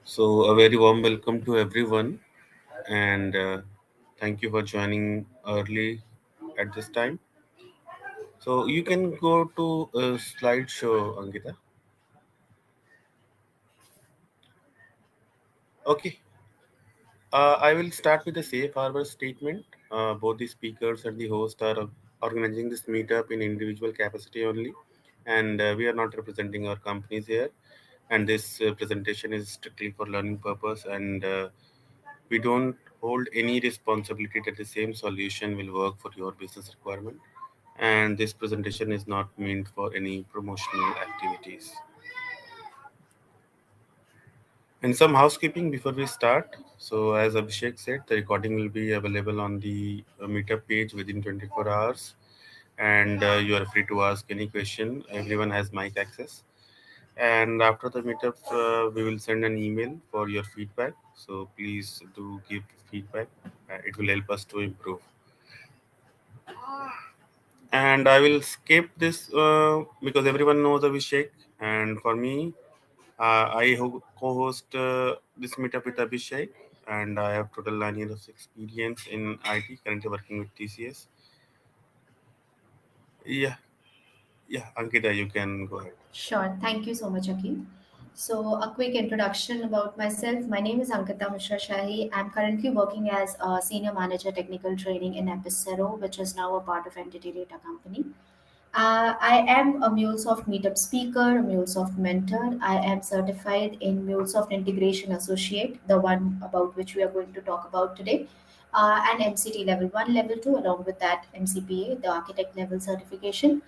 So, a very warm welcome to everyone, and thank you for joining early at this time. So, you can go to a slideshow, Angita. Okay, I will start with a safe harbor statement. Both the speakers and the host are organizing this meetup in individual capacity only, and we are not representing our companies here. And this presentation is strictly for learning purpose, and we don't hold any responsibility that the same solution will work for your business requirement. And this presentation is not meant for any promotional activities. And some housekeeping before we start. So, as Abhishek said, the recording will be available on the Meetup page within 24 hours. And you are free to ask any question. Everyone has mic access. And after the meetup, we will send an email for your feedback. So, please do give feedback. It will help us to improve. And I will skip this because everyone knows Abhishek. And for me, I co-host this meetup with Abhishek, and I have total 9 years of experience in IT. Currently working with TCS. Yeah, yeah, Ankita, you can go ahead. Sure. Thank you so much, Akhil. So, a quick introduction about myself. My name is Ankita Mishra Shahi. I'm currently working as a Senior Manager Technical Training in MCIA-SSO, which is now a part of Entity Data Company. I am a MuleSoft Meetup speaker, a MuleSoft mentor. I am certified in MuleSoft Integration Associate, the one about which we are going to talk about today, and MCT Level 1, Level 2, along with that MCPA, the Architect Level certification.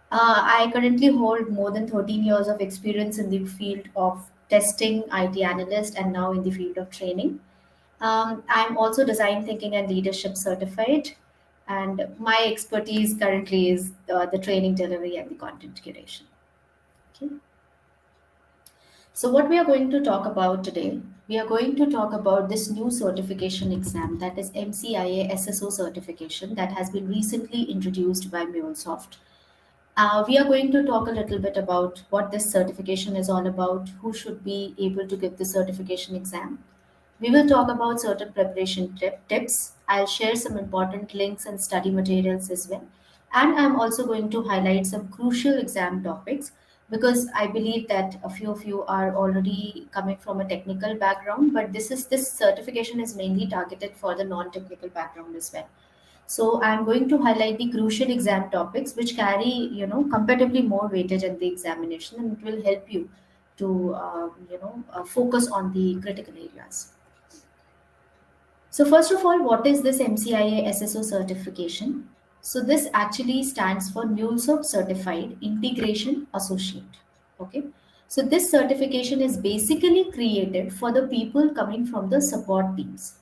I currently hold more than 13 years of experience in the field of testing, IT analyst, and now in the field of training. I'm also design thinking and leadership certified, and my expertise currently is the training delivery and the content curation. Okay. So, what we are going to talk about today, we are going to talk about this new certification exam, that is MCIA-SSO certification, that has been recently introduced by MuleSoft. We are going to talk a little bit about what this certification is all about, who should be able to give the certification exam. We will talk about certain preparation tips. I'll share some important links and study materials as well. And I'm also going to highlight some crucial exam topics because I believe that a few of you are already coming from a technical background, but this certification is mainly targeted for the non-technical background as well. So I'm going to highlight the crucial exam topics which carry, comparatively more weightage in the examination, and it will help you to, focus on the critical areas. So first of all, what is this MCIA-SSO certification? So this actually stands for MuleSoft Certified Integration Associate. Okay. So this certification is basically created for the people coming from the support teams.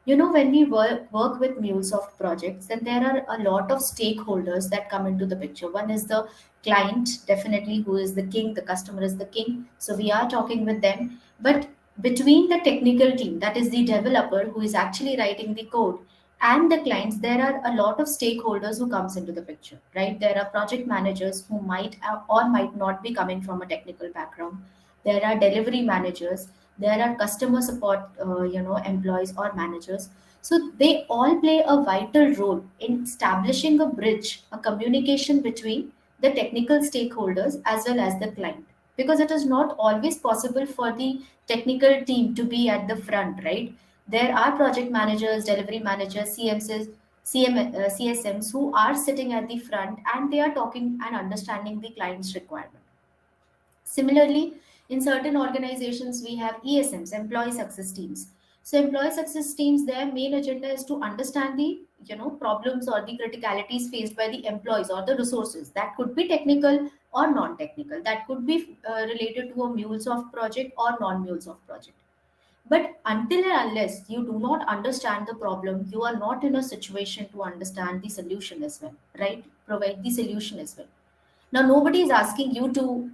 When we work with MuleSoft projects, then there are a lot of stakeholders that come into the picture. One is the client, definitely, who is the king, the customer is the king. So we are talking with them. But between the technical team, that is the developer who is actually writing the code, and the clients, there are a lot of stakeholders who comes into the picture, right? There are project managers who might or might not be coming from a technical background. There are delivery managers, there are customer support employees or managers. So they all play a vital role in establishing a bridge, a communication between the technical stakeholders as well as the client, because it is not always possible for the technical team to be at the front, right? There are project managers, delivery managers, CSMs who are sitting at the front, and they are talking and understanding the client's requirement. Similarly, in certain organizations, we have ESMs, employee success teams. So, employee success teams, their main agenda is to understand the problems or the criticalities faced by the employees or the resources. That could be technical or non-technical. That could be related to a MuleSoft project or non-MuleSoft project. But until and unless you do not understand the problem, you are not in a situation to understand the solution as well, right? Provide the solution as well. Now, nobody is asking you to,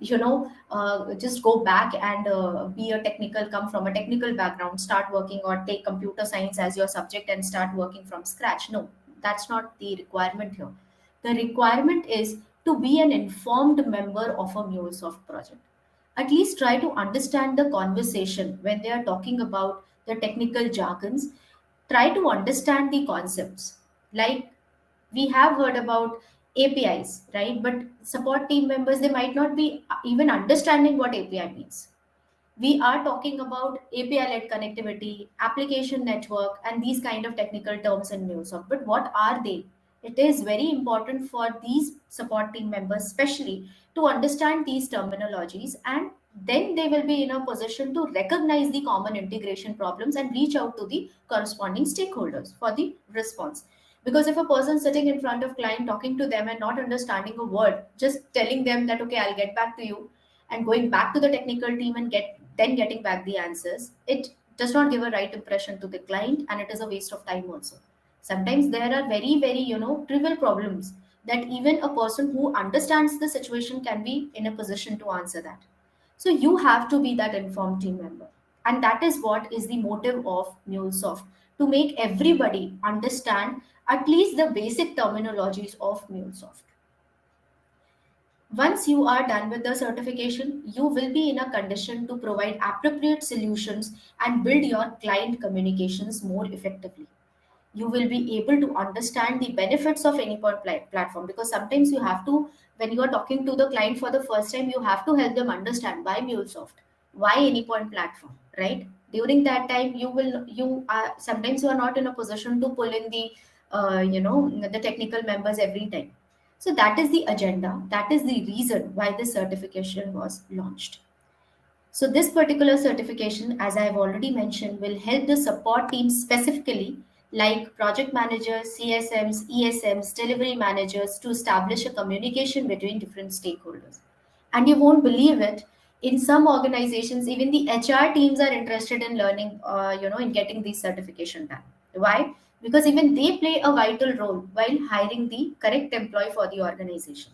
just go back and be a technical, come from a technical background, start working or take computer science as your subject and start working from scratch. No, that's not the requirement here. The requirement is to be an informed member of a MuleSoft project. At least try to understand the conversation when they are talking about the technical jargons. Try to understand the concepts. Like, we have heard about APIs, right? But support team members, they might not be even understanding what API means. We are talking about API-led connectivity, application network, and these kind of technical terms in MuleSoft. But what are they? It is very important for these support team members, especially, to understand these terminologies, and then they will be in a position to recognize the common integration problems and reach out to the corresponding stakeholders for the response. Because if a person sitting in front of client talking to them and not understanding a word, just telling them that okay, I'll get back to you, and going back to the technical team and getting back the answers, it does not give a right impression to the client, and it is a waste of time also. Sometimes there are very very trivial problems that even a person who understands the situation can be in a position to answer that. So you have to be that informed team member, and that is what is the motive of MuleSoft, to make everybody understand at least the basic terminologies of MuleSoft. Once you are done with the certification, you will be in a condition to provide appropriate solutions and build your client communications more effectively. You will be able to understand the benefits of any platform, because sometimes you have to, when you are talking to the client for the first time, you have to help them understand why MuleSoft, why any point platform, right? During that time, you are sometimes you are not in a position to pull in the the technical members every time. So that is the agenda. That is the reason why this certification was launched. So this particular certification, as I have already mentioned, will help the support teams specifically, like project managers, CSMs, ESMs, delivery managers, to establish a communication between different stakeholders. And you won't believe it, in some organizations, even the HR teams are interested in learning, in getting this certification done. Why? Because even they play a vital role while hiring the correct employee for the organization.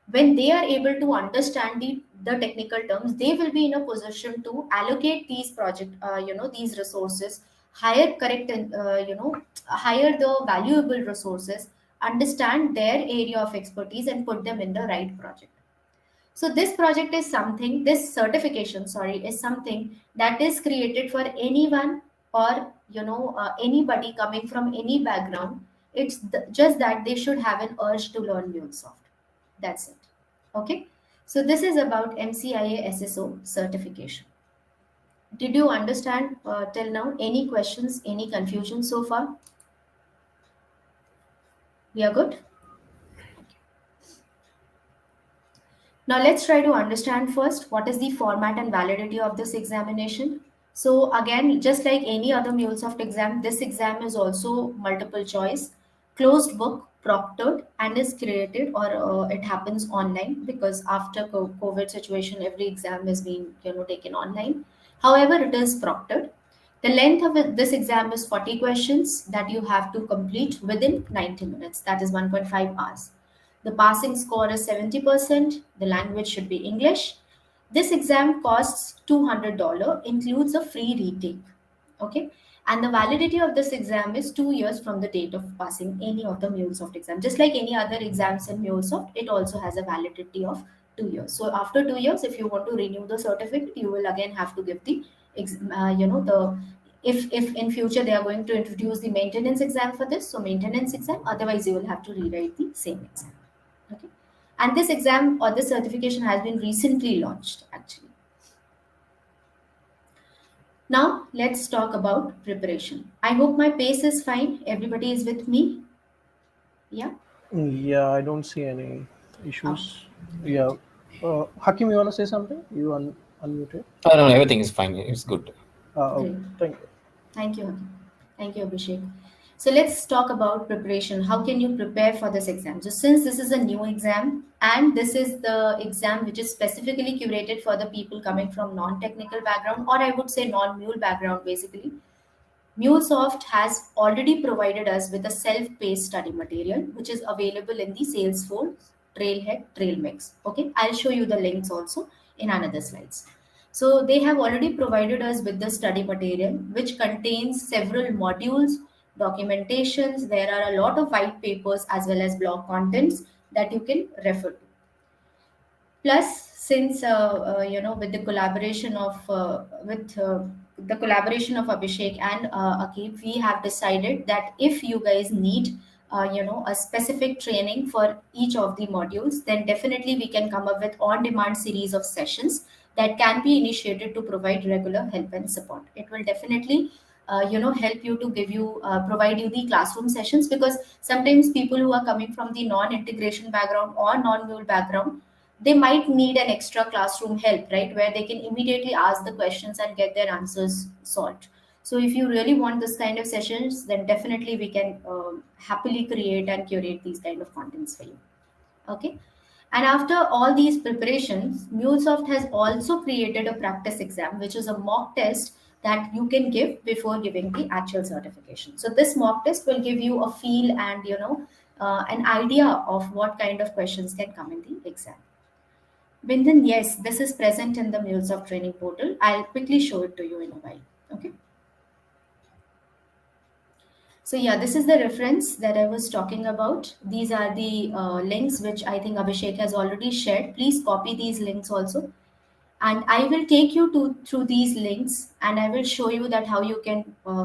When they are able to understand the technical terms, they will be in a position to allocate these these resources, hire correct hire the valuable resources, understand their area of expertise, and put them in the right project. So this certification, sorry, is something that is created for anyone, or anybody coming from any background. It's just that they should have an urge to learn MuleSoft. That's it. Okay. So this is about MCIA-SSO certification. Did you understand till now? Any questions? Any confusion so far? We are good. Okay. Now let's try to understand first what is the format and validity of this examination. So again, just like any other MuleSoft exam, this exam is also multiple choice, closed book, proctored, and is created, or it happens online, because after COVID situation, every exam is being taken online. However, it is proctored. The length of this exam is 40 questions that you have to complete within 90 minutes. That is 1.5 hours. The passing score is 70%. The language should be English. This exam costs $200, includes a free retake. Okay. And the validity of this exam is 2 years from the date of passing any of the MuleSoft exam. Just like any other exams in MuleSoft, it also has a validity of 2 years. So after 2 years, if you want to renew the certificate, you will again have to give the, the, if in future they are going to introduce the maintenance exam for this, so maintenance exam, otherwise you will have to rewrite the same exam. Okay. And this exam or this certification has been recently launched actually. Now let's talk about preparation. I hope my pace is fine. Everybody is with me. Yeah. Yeah, I don't see any Okay. issues. Yeah. Hakim, you want to say something? You unmuted. Oh, no, everything is fine. It's good. Okay. Great. Thank you. Thank you, Hakim. Thank you, Abhishek. So let's talk about preparation. How can you prepare for this exam? So since this is a new exam, and this is the exam which is specifically curated for the people coming from non-technical background, or I would say non-mule background basically, MuleSoft has already provided us with a self-paced study material, which is available in the Salesforce Trailhead Trailmix. Okay, I'll show you the links also in another slides. So they have already provided us with the study material, which contains several modules, documentations. There are a lot of white papers as well as blog contents that you can refer to. Plus, since with the collaboration of with the collaboration of Abhishek and Akib, we have decided that if you guys need a specific training for each of the modules, then definitely we can come up with on-demand series of sessions that can be initiated to provide regular help and support. It will definitely help you to give you provide you the classroom sessions, because sometimes people who are coming from the non-integration background or non-mule background, they might need an extra classroom help, right, where they can immediately ask the questions and get their answers solved. So if you really want this kind of sessions, then definitely we can happily create and curate these kind of contents for you. Okay. And after all these preparations, MuleSoft has also created a practice exam, which is a mock test that you can give before giving the actual certification. So this mock test will give you a feel and an idea of what kind of questions can come in the exam. Bindan, yes, this is present in the MuleSoft training portal. I'll quickly show it to you in a while. Okay. So yeah, this is the reference that I was talking about. These are the links which I think Abhishek has already shared. Please copy these links also. And I will take you through these links, and I will show you that how you can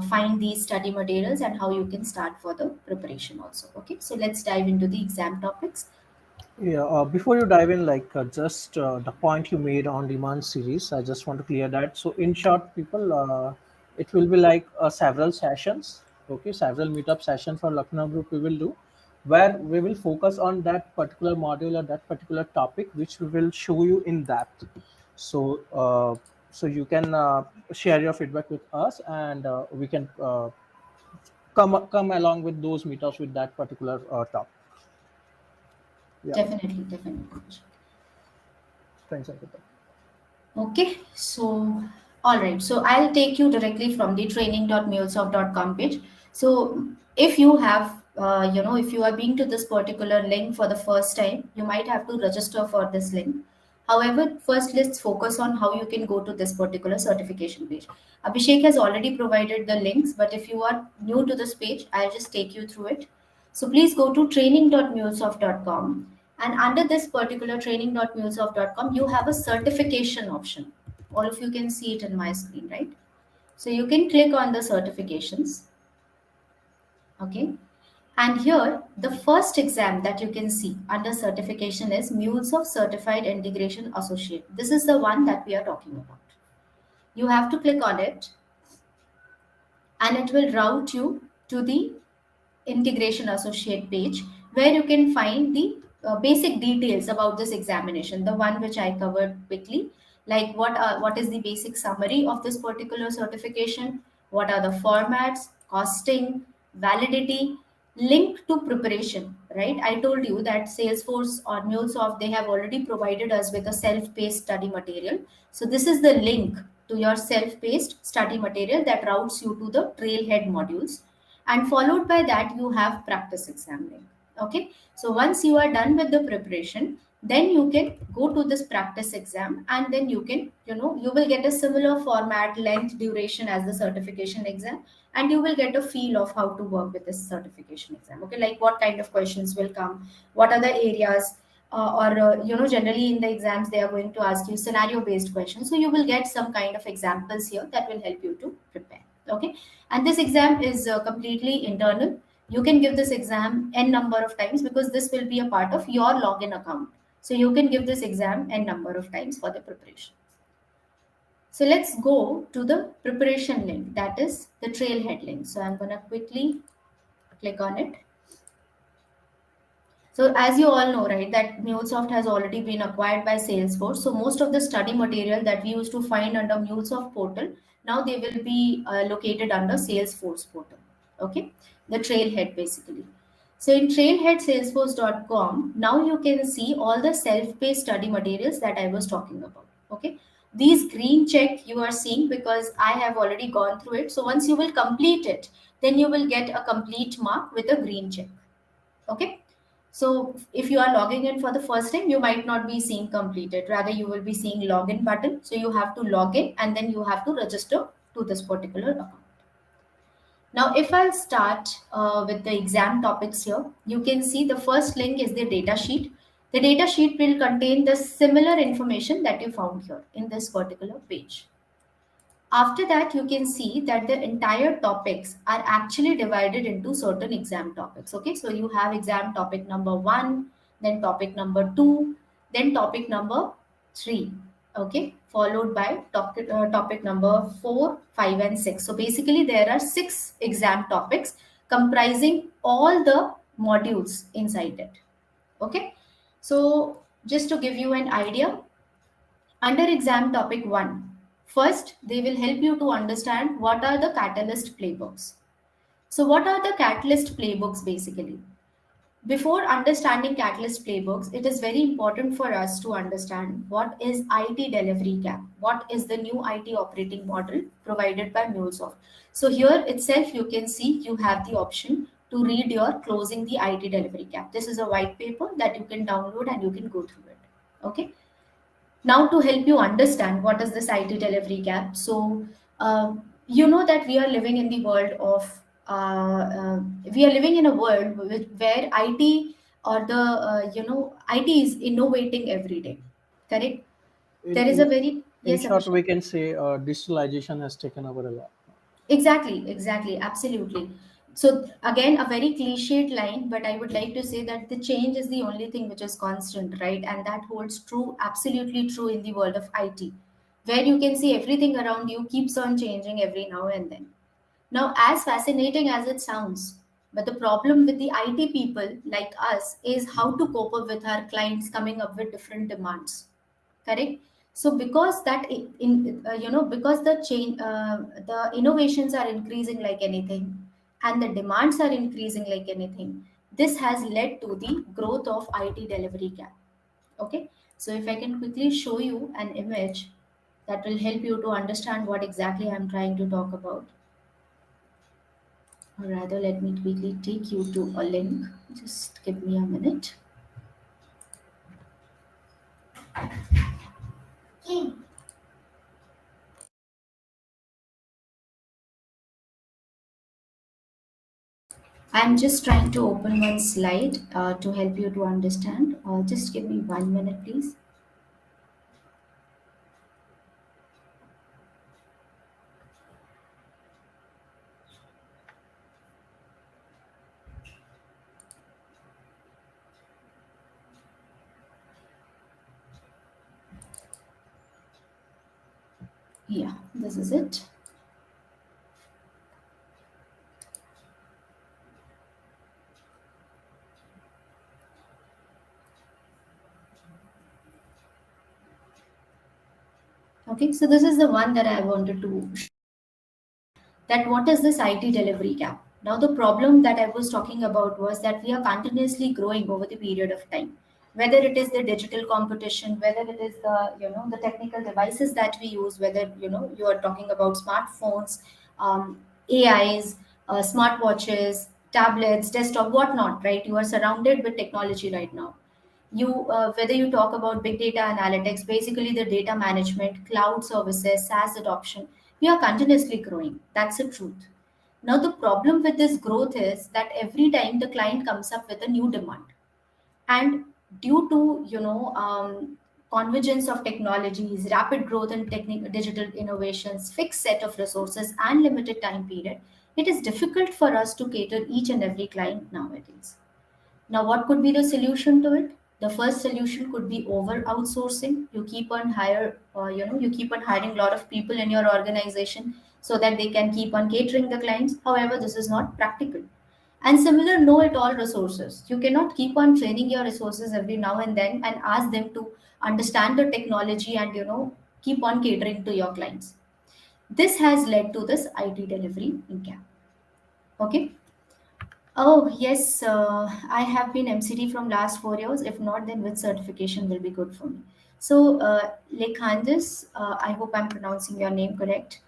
find these study materials and how you can start for the preparation also. Okay, so let's dive into the exam topics. Yeah, before you dive in, just the point you made on demand series, I just want to clear that. So, in short, people, it will be like several sessions, okay, several meetup sessions for Lucknow group we will do, where we will focus on that particular module or that particular topic, which we will show you in depth. So, so you can share your feedback with us, and we can come along with those meetups with that particular topic. Yeah, Definitely, definitely. thanks, Ankita. Okay, so all right, so I'll take you directly from the training.mulesoft.com page. So if you have, if you are being to this particular link for the first time, you might have to register for this link. However, first let's focus on how you can go to this particular certification page. Abhishek has already provided the links, but if you are new to this page, I'll just take you through it. So please go to training.mulesoft.com, and under this particular training.mulesoft.com, you have a certification option. All of you can see it in my screen, right? So you can click on the certifications. Okay. And here, the first exam that you can see under certification is MuleSoft Certified Integration Associate. This is the one that we are talking about. You have to click on it, and it will route you to the integration associate page, where you can find the basic details about this examination, the one which I covered quickly, like what is the basic summary of this particular certification, what are the formats, costing, validity, link to preparation, right? I told you that Salesforce or MuleSoft, they have already provided us with a self-paced study material. So this is the link to your self-paced study material that routes you to the trailhead modules, and followed by that you have practice exam link. Okay, so once you are done with the preparation, then you can go to this practice exam, and then you can, you will get a similar format, length, duration as the certification exam, and you will get a feel of how to work with this certification exam. Okay, like what kind of questions will come, what are the areas, or generally in the exams they are going to ask you scenario based questions, so you will get some kind of examples here that will help you to prepare. Okay, and this exam is completely internal. You can give this exam n number of times, because this will be a part of your login account. So you can give this exam n number of times for the preparation. So let's go to the preparation link, that is the trailhead link. So I'm going to quickly click on it. So as you all know, right, that MuleSoft has already been acquired by Salesforce. So most of the study material that we used to find under MuleSoft portal, now they will be located under Salesforce portal. Okay, the trailhead basically. So in trailheadsalesforce.com, now you can see all the self-paced study materials that I was talking about. Okay, these green check you are seeing because I have already gone through it. So once you will complete it, then you will get a complete mark with a green check. Okay, so if you are logging in for the first time, you might not be seeing completed. Rather, you will be seeing login button. So you have to log in, and then you have to register to this particular account. Now, if I'll start with the exam topics here, you can see the first link is the data sheet. The data sheet will contain the similar information that you found here in this particular page. After that, you can see that the entire topics are actually divided into certain exam topics. Okay, so you have exam topic number 1, then topic number 2, then topic number 3. Okay, followed by topic number 4, 5, and 6. So basically, there are 6 exam topics comprising all the modules inside it. Okay, so just to give you an idea, under exam topic 1, first they will help you to understand what are the catalyst playbooks. So, what are the catalyst playbooks basically? Before understanding catalyst playbooks, it is very important for us to understand what is IT delivery gap, what is the new IT operating model provided by MuleSoft. So, here itself you can see you have the option to read your closing the IT delivery gap. This is a white paper that you can download and you can go through it. Okay. Now, to help you understand what is this IT delivery gap, so you know that we are living in the world of we are living in a world where IT or the IT is innovating every day. Correct? In There is a in very in yes, short, Abhishek. we can say digitalization has taken over a lot. Exactly, exactly, absolutely. So again, a very cliched line, but I would like to say that the change is the only thing which is constant, right? And that holds true, absolutely true in the world of IT, where you can see everything around you keeps on changing every now and then. Now, as fascinating as it sounds, but the problem with the IT people like us is how to cope up with our clients coming up with different demands. Correct. So because that because the change the innovations are increasing like anything, and the demands are increasing like anything, this has led to the growth of IT delivery gap. Okay, so if I can quickly show you an image that will help you to understand what exactly I'm trying to talk about, or rather let me quickly take you to a link. Just give me a minute. I'm just trying to open one slide to help you to understand. Just give me 1 minute, please. Yeah, this is it. Okay, so this is the one that I wanted to that what is this IT delivery gap? Now, the problem that I was talking about was that we are continuously growing over the period of time. Whether it is the digital competition, whether it is the the technical devices that we use, whether you are talking about smartphones, AIs, smartwatches, tablets, desktop, whatnot, right? You are surrounded with technology right now. Whether you talk about big data analytics, basically the data management, cloud services, SaaS adoption, we are continuously growing. That's the truth. Now the problem with this growth is that every time the client comes up with a new demand, and due to convergence of technologies, rapid growth in digital innovations, fixed set of resources, and limited time period, it is difficult for us to cater each and every client nowadays. Now, what could be the solution to it? The first solution could be over outsourcing. You keep on hiring a lot of people in your organization so that they can keep on catering the clients. However, this is not practical. And similar know-it-all resources. You cannot keep on training your resources every now and then and ask them to understand the technology and keep on catering to your clients. This has led to this IT delivery gap. Okay. Oh, yes, I have been MCD from last 4 years. If not, then with certification will be good for me. So, Lekhandis, I hope I'm pronouncing your name correct.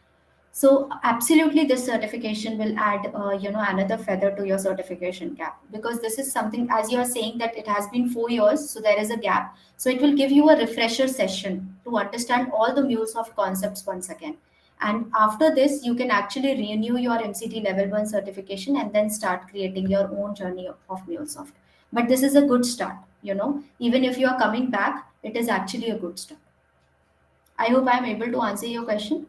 So absolutely, this certification will add, another feather to your certification gap, because this is something, as you are saying, that it has been 4 years, so there is a gap. So it will give you a refresher session to understand all the MuleSoft concepts once again. And after this, you can actually renew your MCT level 1 certification and then start creating your own journey of MuleSoft. But this is a good start, even if you are coming back, it is actually a good start. I hope I'm able to answer your question.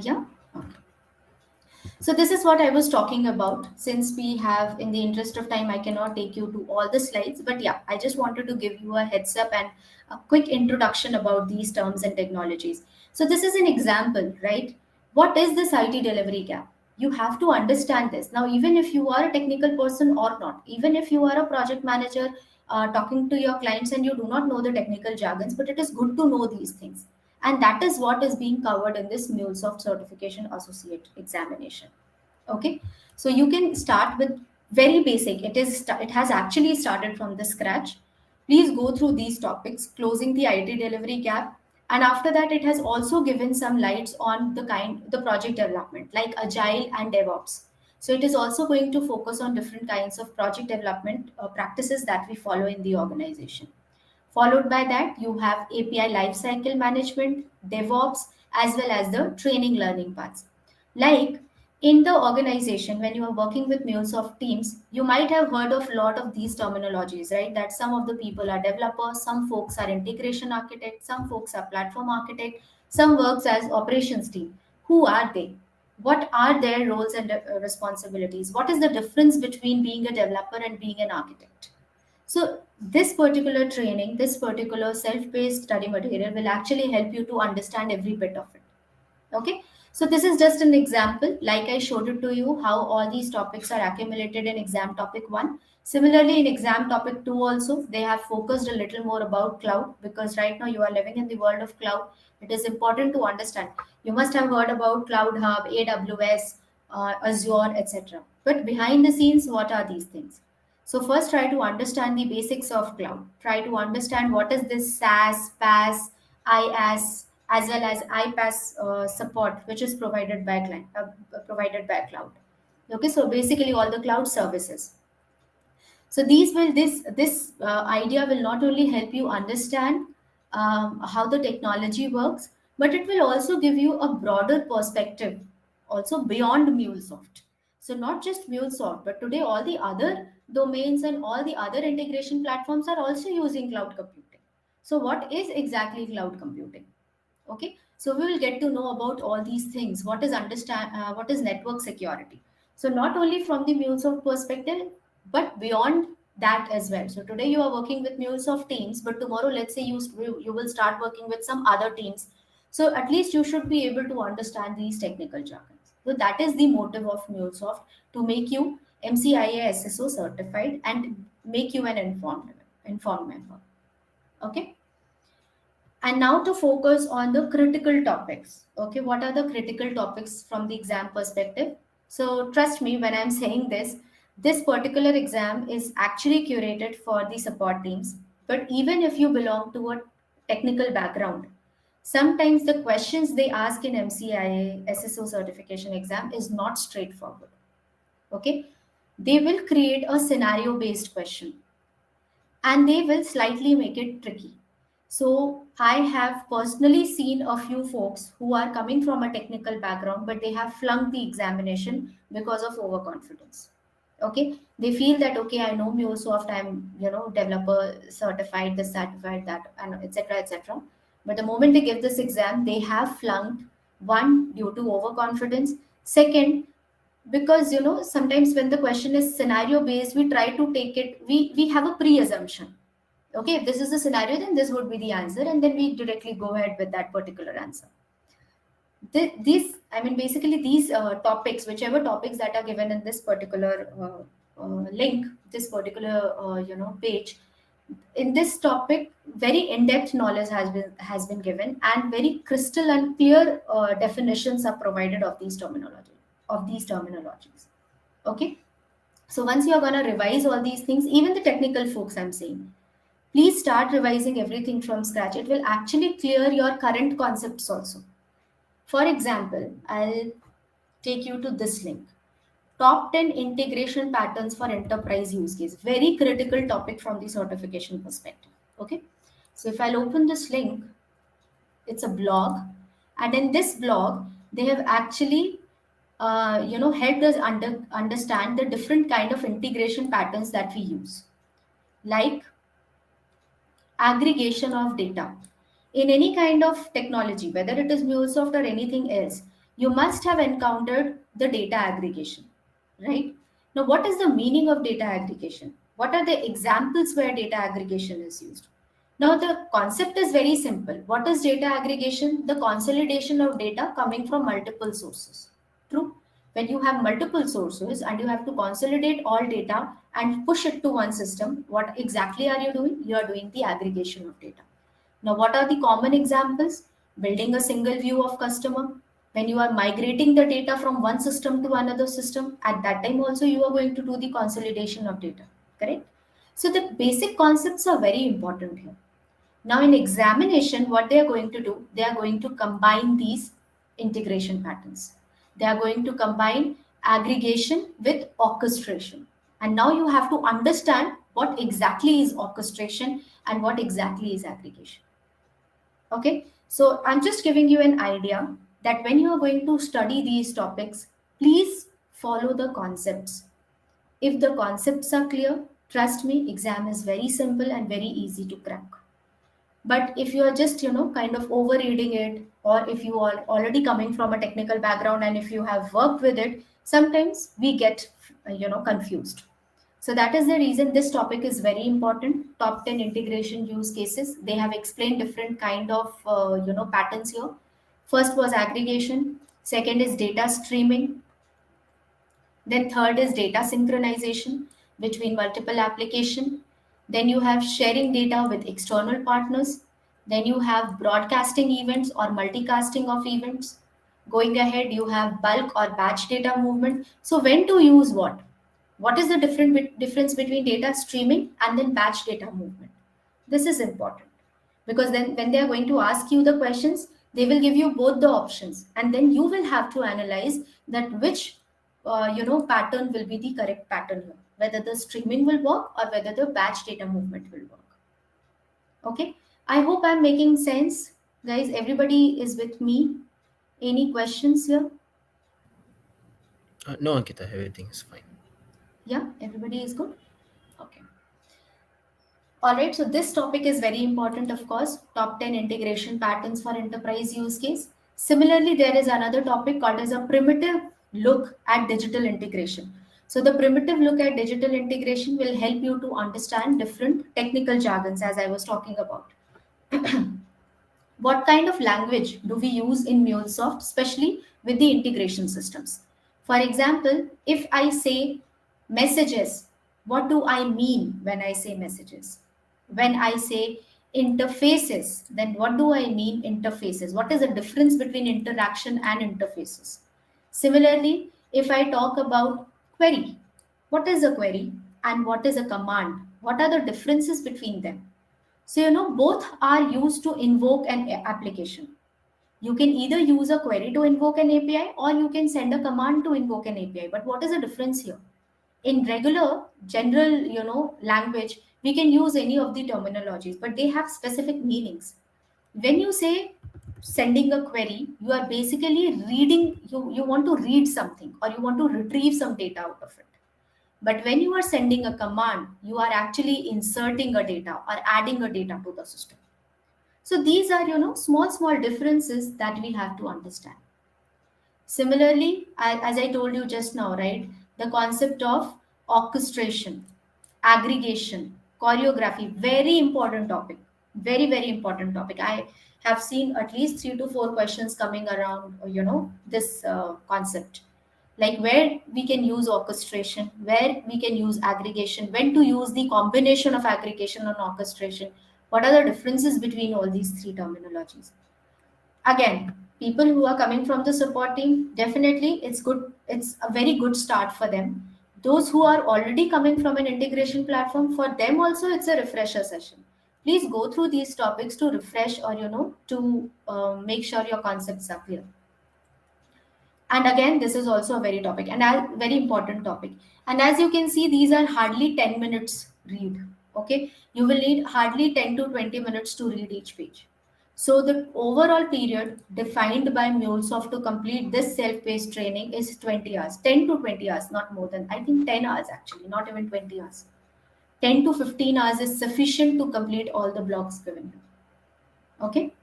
Yeah. Okay. So this is what I was talking about. Since we have, in the interest of time, I cannot take you to all the slides, but yeah, I just wanted to give you a heads up and a quick introduction about these terms and technologies. So this is an example, right? What is this IT delivery gap? You have to understand this. Now, even if you are a technical person or not, even if you are a project manager talking to your clients and you do not know the technical jargons, but it is good to know these things. And that is what is being covered in this MuleSoft Certification Associate examination. Okay, so you can start with very basic. It has actually started from the scratch. Please go through these topics, closing the IT delivery gap, and after that it has also given some lights on the project development like agile and DevOps. So it is also going to focus on different kinds of project development practices that we follow in the organization. Followed by that, you have API lifecycle management, DevOps, as well as the training learning paths. Like in the organization, when you are working with MuleSoft teams, you might have heard of a lot of these terminologies, right? That some of the people are developers, some folks are integration architect, some folks are platform architect, some works as operations team. Who are they? What are their roles and responsibilities? What is the difference between being a developer and being an architect? So, this particular training, this particular self paced study material will actually help you to understand every bit of it. Okay, so this is just an example, like I showed it to you, how all these topics are accumulated in exam topic 1. Similarly, in exam topic 2 also, they have focused a little more about cloud, because right now you are living in the world of cloud. It is important to understand. You must have heard about Cloud Hub, AWS, Azure, etc. But behind the scenes, what are these things? So first, try to understand the basics of cloud. Try to understand what is this SaaS, PaaS, IaaS, as well as iPaaS support, which is provided by cloud. Okay, so basically all the cloud services. So this idea will not only help you understand how the technology works, but it will also give you a broader perspective, also beyond MuleSoft. So not just MuleSoft, but today all the other domains and all the other integration platforms are also using cloud computing. So what is exactly cloud computing? Okay, so we will get to know about all these things. What is network security? So not only from the MuleSoft perspective, but beyond that as well. So today you are working with MuleSoft teams, but tomorrow let's say you will start working with some other teams. So at least you should be able to understand these technical jargons. So that is the motive of MuleSoft, to make you MCIA-SSO certified and make you an informed member. Okay. And now to focus on the critical topics. Okay, what are the critical topics from the exam perspective? So trust me when I'm saying this, this particular exam is actually curated for the support teams. But even if you belong to a technical background, sometimes the questions they ask in MCIA SSO certification exam is not straightforward. Okay, they will create a scenario based question and they will slightly make it tricky. So, I have personally seen a few folks who are coming from a technical background, but they have flunked the examination because of overconfidence. Okay, they feel that okay, I know MuleSoft, I'm developer certified, this certified, that, and etc. etc. But the moment they give this exam, they have flunked, one, due to overconfidence. Second, because sometimes when the question is scenario based, we try to take it, we have a pre-assumption. Okay, if this is the scenario, then this would be the answer, and then we directly go ahead with that particular answer. These, I mean, basically these topics, whichever topics that are given in this particular link, this particular page, in this topic, very in-depth knowledge has been given, and very crystal and clear definitions are provided of these terminologies. Okay, so once you are going to revise all these things, even the technical folks, I'm saying, please start revising everything from scratch. It will actually clear your current concepts also. For example, I'll take you to this link: top 10 integration patterns for enterprise use case. Very critical topic from the certification perspective. Okay, so if I'll open this link, it's a blog, and in this blog they have actually helped us understand the different kind of integration patterns that we use, like aggregation of data. In any kind of technology, whether it is MuleSoft or anything else, you must have encountered the data aggregation, right? Now, what is the meaning of data aggregation? What are the examples where data aggregation is used? Now, the concept is very simple. What is data aggregation? The consolidation of data coming from multiple sources. True. When you have multiple sources and you have to consolidate all data and push it to one system, what exactly are you doing? You are doing the aggregation of data. Now, what are the common examples? Building a single view of customer. When you are migrating the data from one system to another system, at that time also you are going to do the consolidation of data, correct? So the basic concepts are very important here. Now in examination, what they are going to do, they are going to combine these integration patterns. They are going to combine aggregation with orchestration. And now you have to understand what exactly is orchestration and what exactly is aggregation. Okay, so I'm just giving you an idea that when you are going to study these topics, please follow the concepts. If the concepts are clear, trust me, exam is very simple and very easy to crack. But if you are just kind of overreading it, or if you are already coming from a technical background and if you have worked with it, sometimes we get confused. So that is the reason this topic is very important. Top 10 integration use cases, they have explained different kind of patterns here. First was aggregation, second is data streaming, then third is data synchronization between multiple application. Then you have sharing data with external partners. Then you have broadcasting events or multicasting of events. Going ahead, you have bulk or batch data movement. So when to use what? What is the difference between data streaming and then batch data movement? This is important because then when they are going to ask you the questions, they will give you both the options, and then you will have to analyze that which pattern will be the correct pattern here, whether the streaming will work or whether the batch data movement will work. Okay, I hope I'm making sense, guys. Everybody is with me? Any questions here? No, Ankita, everything is fine. Yeah, everybody is good. Okay. All right, so this topic is very important, of course. Top 10 integration patterns for enterprise use case. Similarly, there is another topic called as a primitive look at digital integration. So the primitive look at digital integration will help you to understand different technical jargons as I was talking about. What kind of language do we use in MuleSoft, especially with the integration systems? For example, if I say messages, what do I mean when I say messages? When I say interfaces, then what do I mean interfaces? What is the difference between interaction and interfaces? Similarly, if I talk about query, what is a query and what is a command? What are the differences between them? So, both are used to invoke an application. You can either use a query to invoke an API or you can send a command to invoke an API. But what is the difference here? In regular, general, language, we can use any of the terminologies, but they have specific meanings. When you say sending a query, you are basically reading, you want to read something or you want to retrieve some data out of it. But when you are sending a command, you are actually inserting a data or adding a data to the system. So these are, small differences that we have to understand. Similarly, as I told you just now, right, the concept of orchestration, aggregation, choreography, very important topic. Very, very important topic. I have seen at least 3 to 4 questions coming around, this concept, like where we can use orchestration, where we can use aggregation, when to use the combination of aggregation and orchestration, what are the differences between all these three terminologies. Again, people who are coming from the support team, definitely it's good, it's a very good start for them. Those who are already coming from an integration platform, for them also it's a refresher session. Please go through these topics to refresh or to make sure your concepts are clear. And again, this is also a very topic and a very important topic. And as you can see, these are hardly 10 minutes read. Okay, you will need hardly 10 to 20 minutes to read each page. So the overall period defined by MuleSoft to complete this self-paced training is 20 hours, 10 to 20 hours, not more than, I think 10 hours actually, not even 20 hours. 10 to 15 hours is sufficient to complete all the blocks given you. Okay.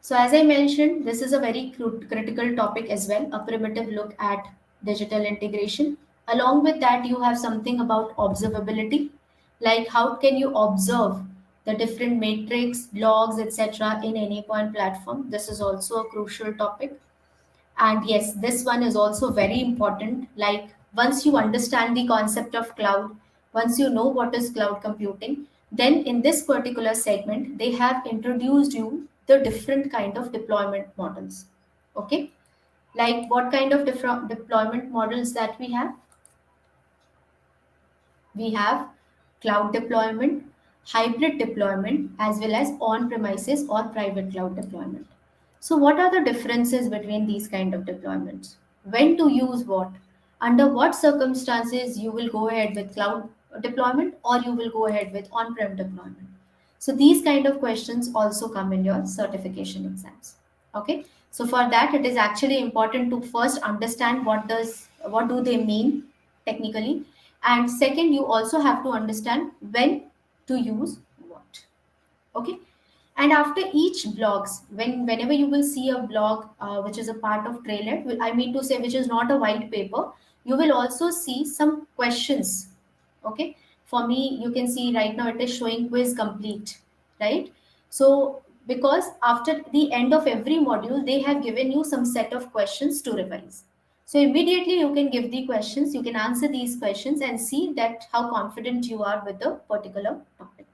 So as I mentioned, this is a very critical topic as well, a primitive look at digital integration. Along with that, you have something about observability, like how can you observe the different metrics, logs, etc. in any point platform. This is also a crucial topic. And yes, this one is also very important. Like once you understand the concept of cloud, once you know what is cloud computing, then in this particular segment, they have introduced you the different kind of deployment models. Okay. Like what kind of different deployment models that we have? We have cloud deployment, hybrid deployment, as well as on premises or private cloud deployment. So, what are the differences between these kind of deployments? When to use what? Under what circumstances you will go ahead with cloud deployment or you will go ahead with on-prem deployment? So these kind of questions also come in your certification exams. Okay. So for that, it is actually important to first understand what do they mean technically, and second, you also have to understand when to use what. Okay. And after each blogs, whenever you will see a blog which is a part of Trailhead, I mean to say which is not a white paper, you will also see some questions. Okay. For me, you can see right now it is showing quiz complete, right? So because after the end of every module, they have given you some set of questions to revise. So immediately you can give the questions, you can answer these questions and see that how confident you are with the particular topic.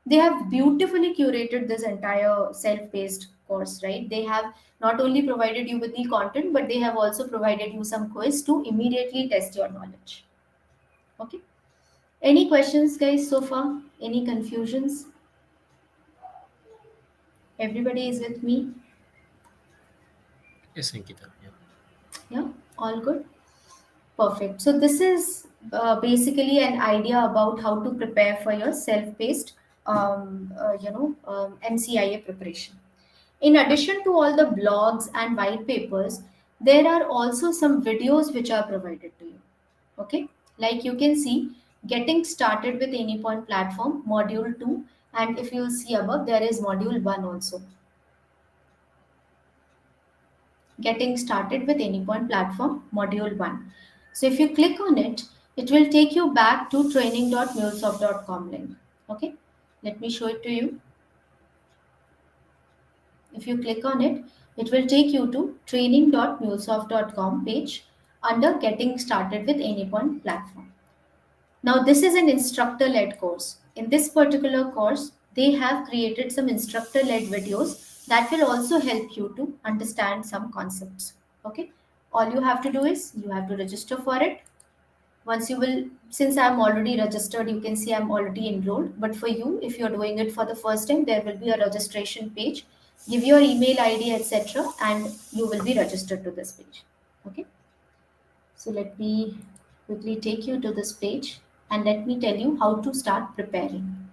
They have beautifully curated this entire self-paced course, right? They have not only provided you with the content, but they have also provided you some quiz to immediately test your knowledge. Okay. Any questions, guys, so far? Any confusions? Everybody is with me? Yes, Ankita. Yeah. Yeah, all good. Perfect. So this is basically an idea about how to prepare for your self-paced, MCIA preparation. In addition to all the blogs and white papers, there are also some videos which are provided to you. Okay, like you can see, getting started with Anypoint platform, module 2, and if you'll see above, there is module 1 also. Getting started with Anypoint platform, module 1. So if you click on it, it will take you back to training.mulesoft.com link. Okay, let me show it to you. If you click on it, it will take you to training.mulesoft.com page under Getting Started with Anypoint Platform. Now, this is an instructor led course. In this particular course, they have created some instructor led videos that will also help you to understand some concepts. Okay, all you have to do is you have to register for it. Once you will, since I'm already registered, you can see I'm already enrolled. But for you, if you're doing it for the first time, there will be a registration page. Give your email ID, etc., and you will be registered to this page. Okay. So let me quickly take you to this page and let me tell you how to start preparing.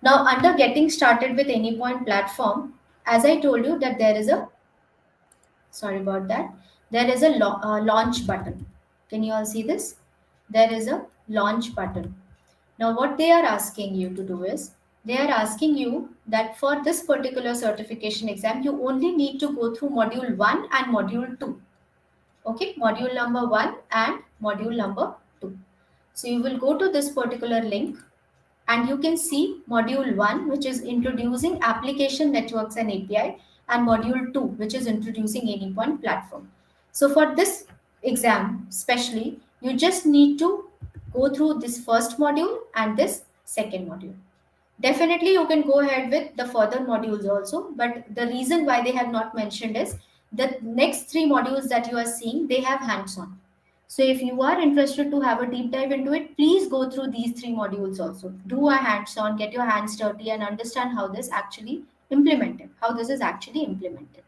Now, under getting started with Anypoint platform, as I told you that there is a, sorry about that, there is a launch button. Can you all see this? There is a launch button. Now, what they are asking you to do is, they are asking you that for this particular certification exam, you only need to go through module 1 and module 2. Okay, module number 1 and module number 2. So you will go to this particular link and you can see module 1, which is introducing application networks and API, and module 2, which is introducing Anypoint platform. So for this exam especially, you just need to go through this first module and this second module. Definitely, you can go ahead with the further modules also, but the reason why they have not mentioned is the next three modules that you are seeing, they have hands-on. So if you are interested to have a deep dive into it, please go through these three modules also. Do a hands-on, get your hands dirty, and understand how this actually implemented, how this is actually implemented.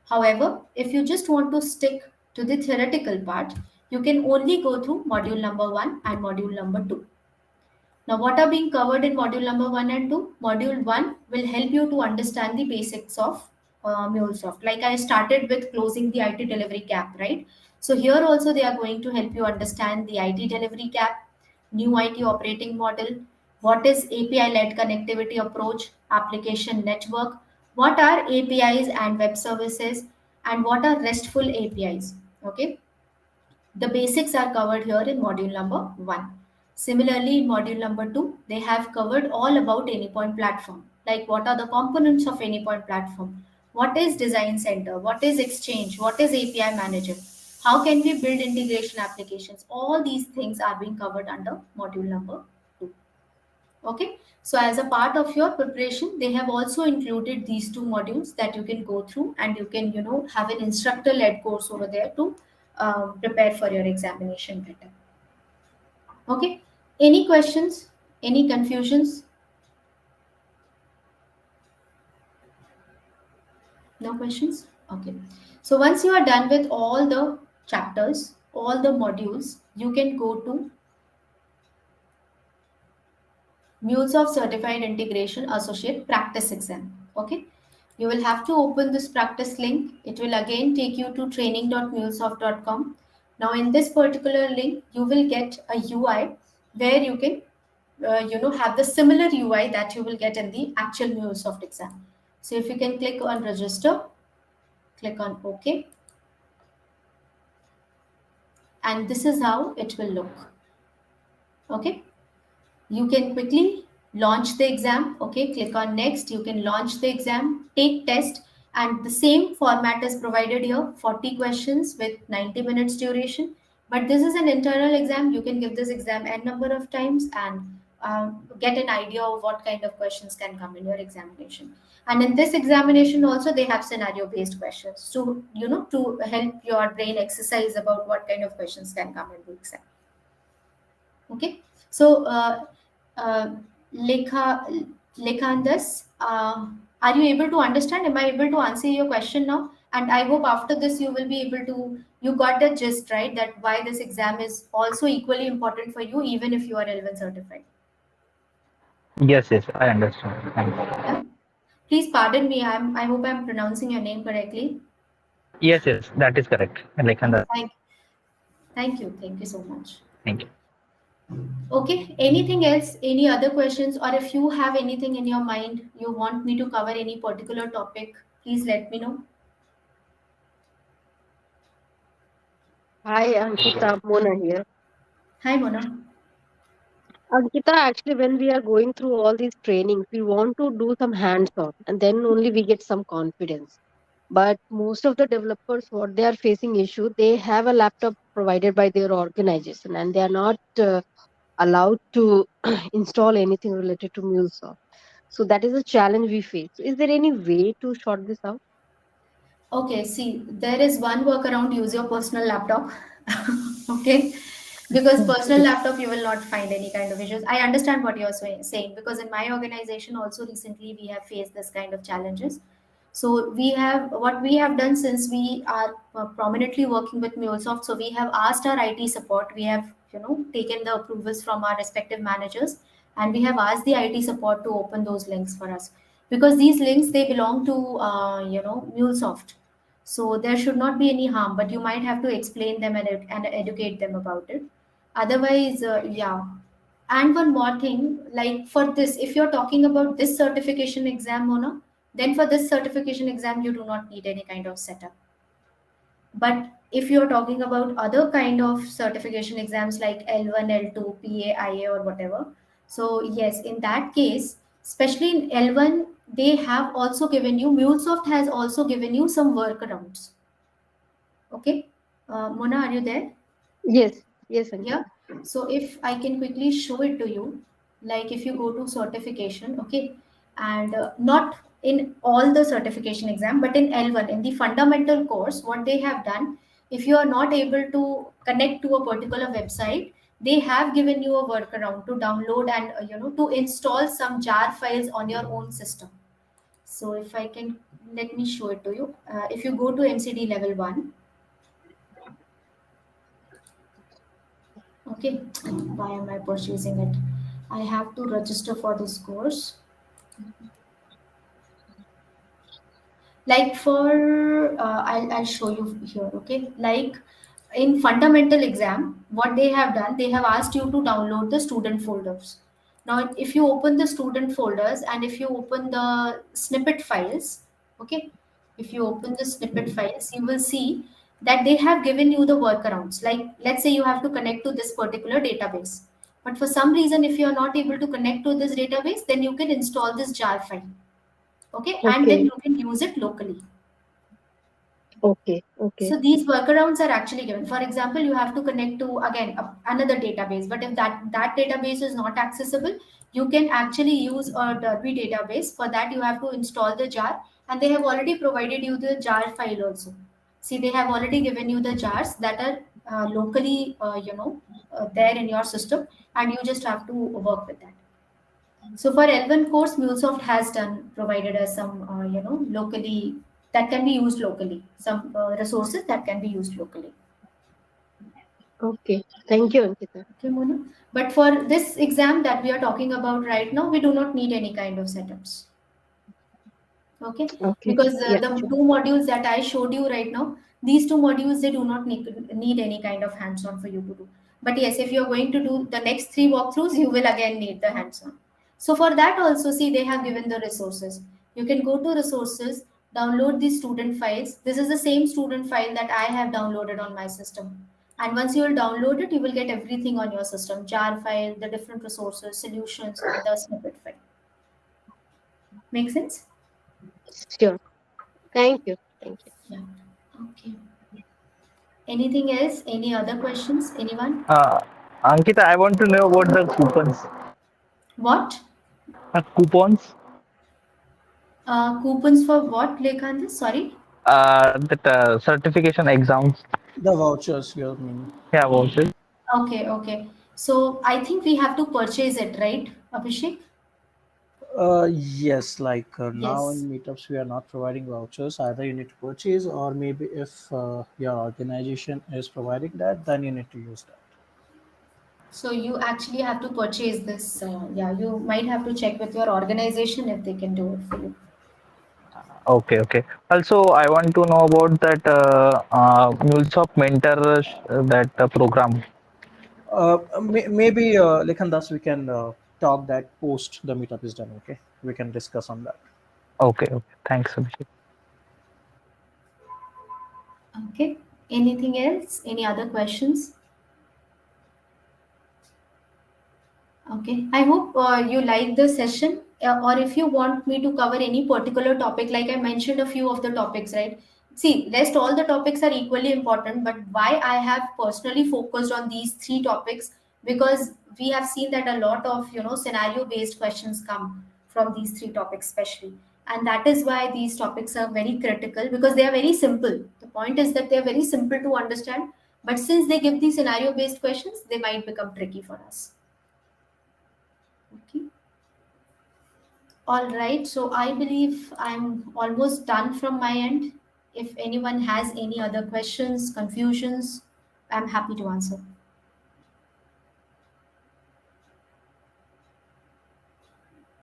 However, if you just want to stick to the theoretical part, you can only go through module number 1 and module number 2. Now, what are being covered in module number 1 and 2? Module 1 will help you to understand the basics of MuleSoft. Like I started with closing the IT delivery gap, right? So here also they are going to help you understand the IT delivery gap, new IT operating model, what is API-led connectivity approach, application network, what are APIs and web services, and what are RESTful APIs. Okay, the basics are covered here in module number 1. Similarly, in module number 2, they have covered all about Anypoint platform. Like what are the components of Anypoint platform? What is design center? What is exchange? What is API manager? How can we build integration applications? All these things are being covered under module number 2. Okay, so as a part of your preparation, they have also included these two modules that you can go through, and you can have an instructor led course over there to prepare for your examination better. Okay, any questions, any confusions? No questions. Okay, so once you are done with all the chapters, all the modules, you can go to MuleSoft Certified Integration Associate Practice Exam. Okay, you will have to open this practice link. It will again take you to training.mulesoft.com. Now, in this particular link, you will get a UI where you can, have the similar UI that you will get in the actual MuleSoft exam. So, if you can click on register, click on OK, and this is how it will look. Okay. You can quickly launch the exam. Okay, click on next. You can launch the exam, take test, and the same format is provided here, 40 questions with 90 minutes duration. But this is an internal exam. You can give this exam n number of times and get an idea of what kind of questions can come in your examination. And in this examination also they have scenario based questions to to help your brain exercise about what kind of questions can come in the exam. Okay, so uh, Lekha, Lekhandas, are you able to understand? Am I able to answer your question now? And I hope after this you will be able to, you got the gist, right? That why this exam is also equally important for you, even if you are L1 certified. Yes, yes, I understand. Thank you. Yeah. Please pardon me. I hope I'm pronouncing your name correctly. Yes, yes, that is correct. Alexander, Thank, thank you. Thank you so much. thank you. Okay, anything else? Any other questions? Or if you have anything in your mind, you want me to cover any particular topic, please let me know. Hi, Ankita, Mona here. Hi, Mona. Ankita, actually, when we are going through all these trainings, we want to do some hands-on and then only we get some confidence. But most of the developers, what they are facing issue, they have a laptop provided by their organization and they are not allowed to install anything related to MuleSoft. So that is a challenge we face. Is there any way to sort this out? Okay, see, there is one workaround, use your personal laptop. Okay, because personal laptop you will not find any kind of issues. I understand what you're saying, because in my organization also recently we have faced this kind of challenges. So we have, what we have done, since we are prominently working with MuleSoft, so we have asked our IT support. We have taken the approvals from our respective managers, and we have asked the IT support to open those links for us, because these links they belong to MuleSoft. So there should not be any harm, but you might have to explain them and educate them about it. Otherwise, yeah. And one more thing, like for this, if you're talking about this certification exam, Mona, then for this certification exam, you do not need any kind of setup. But if you're talking about other kind of certification exams like L1, L2, PAIA or whatever, so yes, in that case, especially in L1, they have also given you, MuleSoft has also given you some workarounds. Okay. Mona, are you there? Yes, yes, Yeah. Ankita. So if I can quickly show it to you, like if you go to certification, okay, and not in all the certification exam, but in L1, in the fundamental course, what they have done, if you are not able to connect to a particular website, they have given you a workaround to download and to install some jar files on your own system. So if I can, let me show it to you. If you go to MCD level 1, okay, why am I purchasing it? I have to register for this course. Like for I'll show you here, okay? Like in fundamental exam, what they have done, they have asked you to download the student folders. Now if you open the student folders and if you open the snippet files, okay, if you open the snippet files, you will see that they have given you the workarounds. Like let's say you have to connect to this particular database, but for some reason if you are not able to connect to this database, then you can install this jar file, okay, and then Okay, you can use it locally. okay, okay, So these workarounds are actually given. For example, you have to connect to again another database, but if that database is not accessible, you can actually use a Derby database. For that, you have to install the jar, and they have already provided you the jar file also. See, they have already given you the jars that are locally, there in your system, and you just have to work with that. So for L1 course, MuleSoft has done provided us some, locally that can be used locally, some resources that can be used locally. okay. Thank you, Ankita. Okay, Mona. But for this exam that we are talking about right now, we do not need any kind of setups. Okay, Okay, because yeah, the sure. two modules that I showed you right now, these two modules, they do not need any kind of hands-on for you to do. But yes, if you're going to do the next three walkthroughs, you will again need the hands-on. So for that also, see, they have given the resources. You can go to resources, download the student files. This is the same student file that I have downloaded on my system. And once you will download it, you will get everything on your system: jar file, the different resources, solutions, and the snippet file. Make sense? Sure. Thank you. Thank you. Yeah. Okay. Anything else? Any other questions? Anyone? Uh, Ankita, I want to know about the coupons. What? Coupons? Coupons for what, Lekhanth? Sorry. That certification exams. The vouchers, you mean? Yeah, vouchers. Okay, okay. So I think we have to purchase it, right, Abhishek? Yes, like now Yes. in meetups we are not providing vouchers. Either you need to purchase, or maybe if your organization is providing that, then you need to use that. So you actually have to purchase this. Yeah, you might have to check with your organization if they can do it for you. Okay, okay. Also, I want to know about that MuleSoft mentor that program. Maybe Likhandas, we can talk that post the meetup is done. Okay, we can discuss on that. Okay, okay. Thanks, Abhishek. Okay. Anything else? Any other questions? Okay, I hope you like the session, or if you want me to cover any particular topic, like I mentioned a few of the topics, right? See, rest all the topics are equally important, but why I have personally focused on these three topics, because we have seen that a lot of scenario based questions come from these three topics, especially, and that is why these topics are very critical because they are very simple. The point is that they are very simple to understand, but since they give these scenario based questions, they might become tricky for us. Okay. All right. So I believe I'm almost done from my end. If anyone has any other questions, confusions, I'm happy to answer.